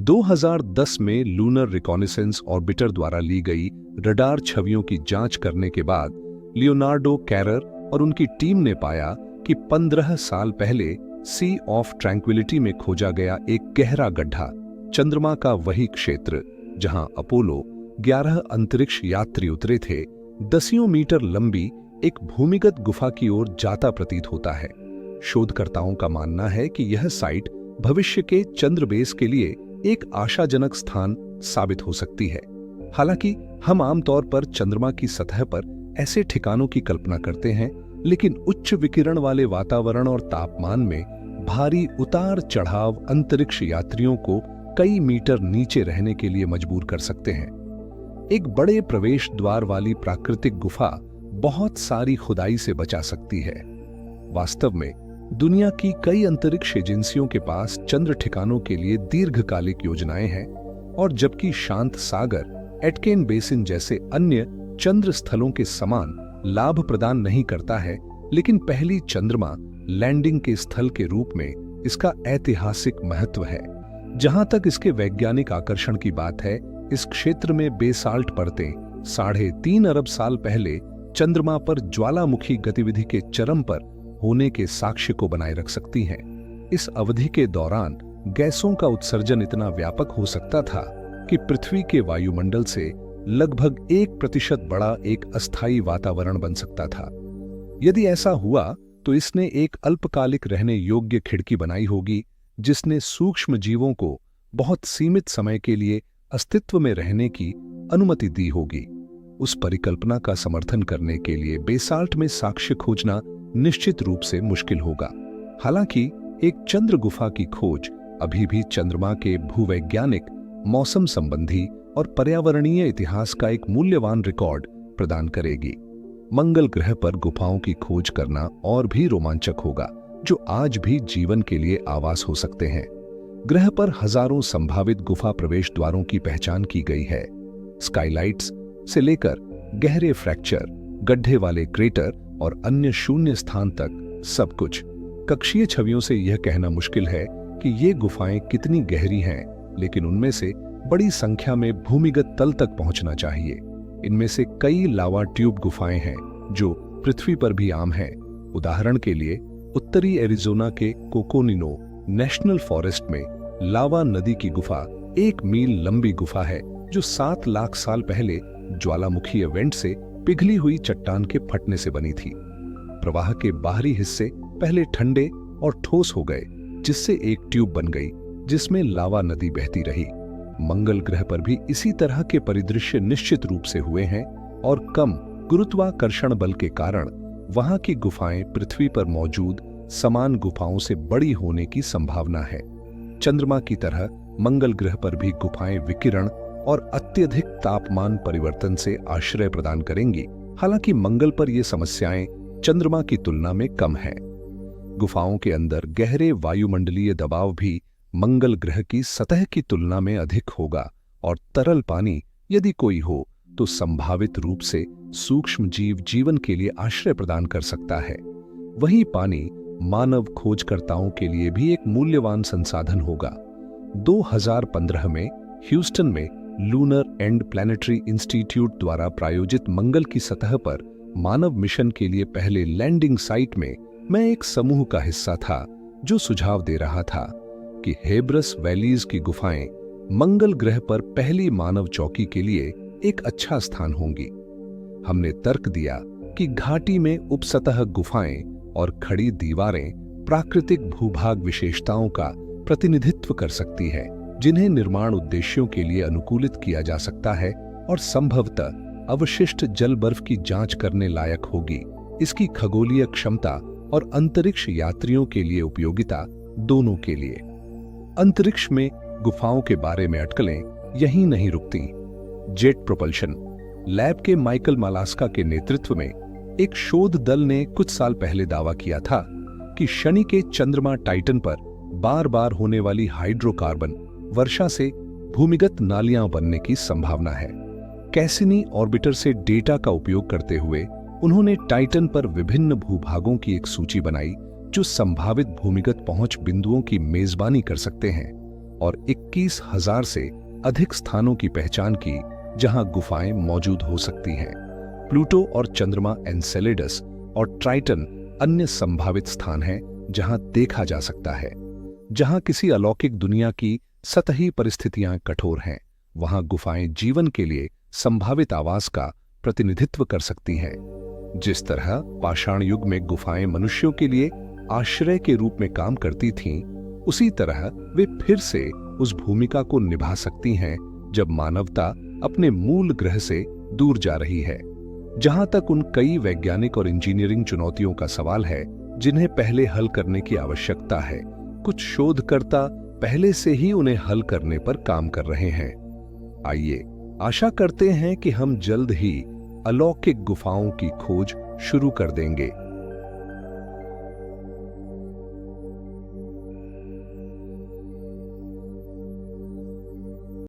2010 में lunar reconnaissance orbiter द्वारा ली गई रडार छवियों की जांच करने के बाद लियोनार्डो कैरर और उनकी टीम ने पाया कि 15 साल पहले सी ऑफ ट्रैंक्विलिटी में खोजा गया एक गहरा गड्ढा चंद्रमा का वही क्षेत्र जहां अपोलो 11 अंतरिक्ष यात्री उतरे थे, दसियों मीटर लंबी एक भूमिगत गुफा की ओर जाता प्रतीत होता है। शोधकर्ताओं का मानना है कि यह साइट भविष्य के चंद्र बेस के लिए एक आशाजनक स्थान साबित हो सकती है। हालांकि हम आमतौर पर चंद्रमा की सतह पर ऐसे ठिकानों की कल्पना करते हैं, लेकिन उच्च विकिरण वाले वातावरण और तापमान में भारी उतार चढ़ाव अंतरिक्ष यात्रियों को कई मीटर नीचे रहने के लिए मजबूर कर सकते हैं। एक बड़े प्रवेश द्वार वाली प्राकृतिक गुफा बहुत सारी खुदाई से बचा सकती है। वास्तव में दुनिया की कई अंतरिक्ष एजेंसियों के पास चंद्र ठिकानों के लिए दीर्घकालिक योजनाएं हैं, और जबकि शांत सागर एटकेन बेसिन जैसे अन्य चंद्र स्थलों के समान लाभ प्रदान नहीं करता है, लेकिन पहली चंद्रमा लैंडिंग के स्थल के रूप में इसका ऐतिहासिक महत्व है। जहां तक इसके वैज्ञानिक आकर्षण की बात है, इस क्षेत्र में बेसाल्ट परतें 3.5 अरब साल पहले चंद्रमा पर ज्वालामुखी गतिविधि के चरम पर होने के साक्ष्य को बनाए रख सकती हैं। इस अवधि के दौरान गैसों का उत्सर्जन इतना व्यापक हो सकता था कि पृथ्वी के वायुमंडल से लगभग 1% बड़ा एक अस्थायी वातावरण बन सकता था। यदि ऐसा हुआ तो इसने एक अल्पकालिक रहने योग्य खिड़की बनाई होगी, जिसने सूक्ष्म जीवों को बहुत सीमित समय के लिए अस्तित्व में रहने की अनुमति दी होगी। उस परिकल्पना का समर्थन करने के लिए बेसाल्ट में साक्ष्य खोजना निश्चित रूप से मुश्किल होगा। हालांकि एक चंद्र गुफा की खोज अभी भी चंद्रमा के भूवैज्ञानिक, मौसम संबंधी और पर्यावरणीय इतिहास का एक मूल्यवान रिकॉर्ड प्रदान करेगी। मंगल ग्रह पर गुफाओं की खोज करना और भी रोमांचक होगा, जो आज भी जीवन के लिए आवास हो सकते हैं। ग्रह पर हजारों संभावित गुफा प्रवेश द्वारों की पहचान की गई है। स्काईलाइट्स से लेकर गहरे फ्रैक्चर, गड्ढे वाले क्रेटर और अन्य शून्य स्थान तक सब कुछ। कक्षीय छवियों से यह कहना मुश्किल है कि ये गुफाएं कितनी गहरी हैं, लेकिन उनमें से बड़ी संख्या में भूमिगत तल तक पहुंचना चाहिए। इनमें से कई लावा ट्यूब गुफाएं हैं जो पृथ्वी पर भी आम हैं। उदाहरण के लिए उत्तरी एरिजोना के कोकोनिनो नेशनल फॉरेस्ट में लावा नदी की गुफा 1 मील लंबी गुफा है, जो 7 लाख साल पहले ज्वालामुखी इवेंट से पिघली हुई चट्टान के फटने से बनी थी। प्रवाह के बाहरी हिस्से पहले ठंडे और ठोस हो गए, जिससे एक ट्यूब बन गई जिसमें लावा नदी बहती रही। मंगल ग्रह पर भी इसी तरह के परिदृश्य निश्चित रूप से हुए हैं, और कम गुरुत्वाकर्षण बल के कारण वहां की गुफाएं पृथ्वी पर मौजूद समान गुफाओं से बड़ी होने की संभावना है। चंद्रमा की तरह मंगल ग्रह पर भी गुफाएं विकिरण और अत्यधिक तापमान परिवर्तन से आश्रय प्रदान करेंगी। हालांकि मंगल पर ये समस्याएं चंद्रमा की तुलना में कम हैं। गुफाओं के अंदर गहरे वायुमंडलीय दबाव भी मंगल ग्रह की सतह की तुलना में अधिक होगा, और तरल पानी यदि कोई हो तो संभावित रूप से सूक्ष्म जीव जीवन के लिए आश्रय प्रदान कर सकता है। वही पानी मानव खोजकर्ताओं के लिए भी एक मूल्यवान संसाधन होगा। 2015 में ह्यूस्टन में लूनर एंड प्लैनेटरी इंस्टीट्यूट द्वारा प्रायोजित मंगल की सतह पर मानव मिशन के लिए पहले लैंडिंग साइट में मैं एक समूह का हिस्सा था, जो सुझाव दे रहा था कि हेब्रस वैलीज की गुफाएं मंगल ग्रह पर पहली मानव चौकी के लिए एक अच्छा स्थान होंगी। हमने तर्क दिया कि घाटी में उपसतह गुफाएं और खड़ी दीवारें प्राकृतिक भूभाग विशेषताओं का प्रतिनिधित्व कर सकती है, जिन्हें निर्माण उद्देश्यों के लिए अनुकूलित किया जा सकता है और संभवतः अवशिष्ट जल बर्फ की जांच करने लायक होगी। इसकी खगोलीय क्षमता और अंतरिक्ष यात्रियों के लिए उपयोगिता दोनों के लिए। अंतरिक्ष में गुफाओं के बारे में अटकलें यहीं नहीं रुकती। जेट प्रोपल्शन लैब के माइकल मालास्का के नेतृत्व में एक शोध दल ने कुछ साल पहले दावा किया था कि शनि के चंद्रमा टाइटन पर बार बार होने वाली हाइड्रोकार्बन वर्षा से भूमिगत नालियां बनने की संभावना है। कैसिनी ऑर्बिटर से डेटा का उपयोग करते हुए उन्होंने टाइटन पर विभिन्न भूभागों की एक सूची बनाई जो संभावित भूमिगत पहुंच बिंदुओं की मेजबानी कर सकते हैं, और 21,000 से अधिक स्थानों की पहचान की जहां गुफाएं मौजूद हो सकती हैं। प्लूटो और चंद्रमा एनसेलेडस और ट्राइटन अन्य संभावित स्थान हैं जहां देखा जा सकता है। जहां किसी अलौकिक दुनिया की सतही परिस्थितियां कठोर हैं, वहां गुफाएं जीवन के लिए संभावित आवास का प्रतिनिधित्व कर सकती हैं। जिस तरह पाषाण युग में गुफाएं मनुष्यों के लिए आश्रय के रूप में काम करती थीं, उसी तरह वे फिर से उस भूमिका को निभा सकती हैं जब मानवता अपने मूल ग्रह से दूर जा रही है। जहां तक उन कई वैज्ञानिक और इंजीनियरिंग चुनौतियों का सवाल है जिन्हें पहले हल करने की आवश्यकता है, कुछ शोधकर्ता पहले से ही उन्हें हल करने पर काम कर रहे हैं। आइए आशा करते हैं कि हम जल्द ही अलौकिक गुफाओं की खोज शुरू कर देंगे।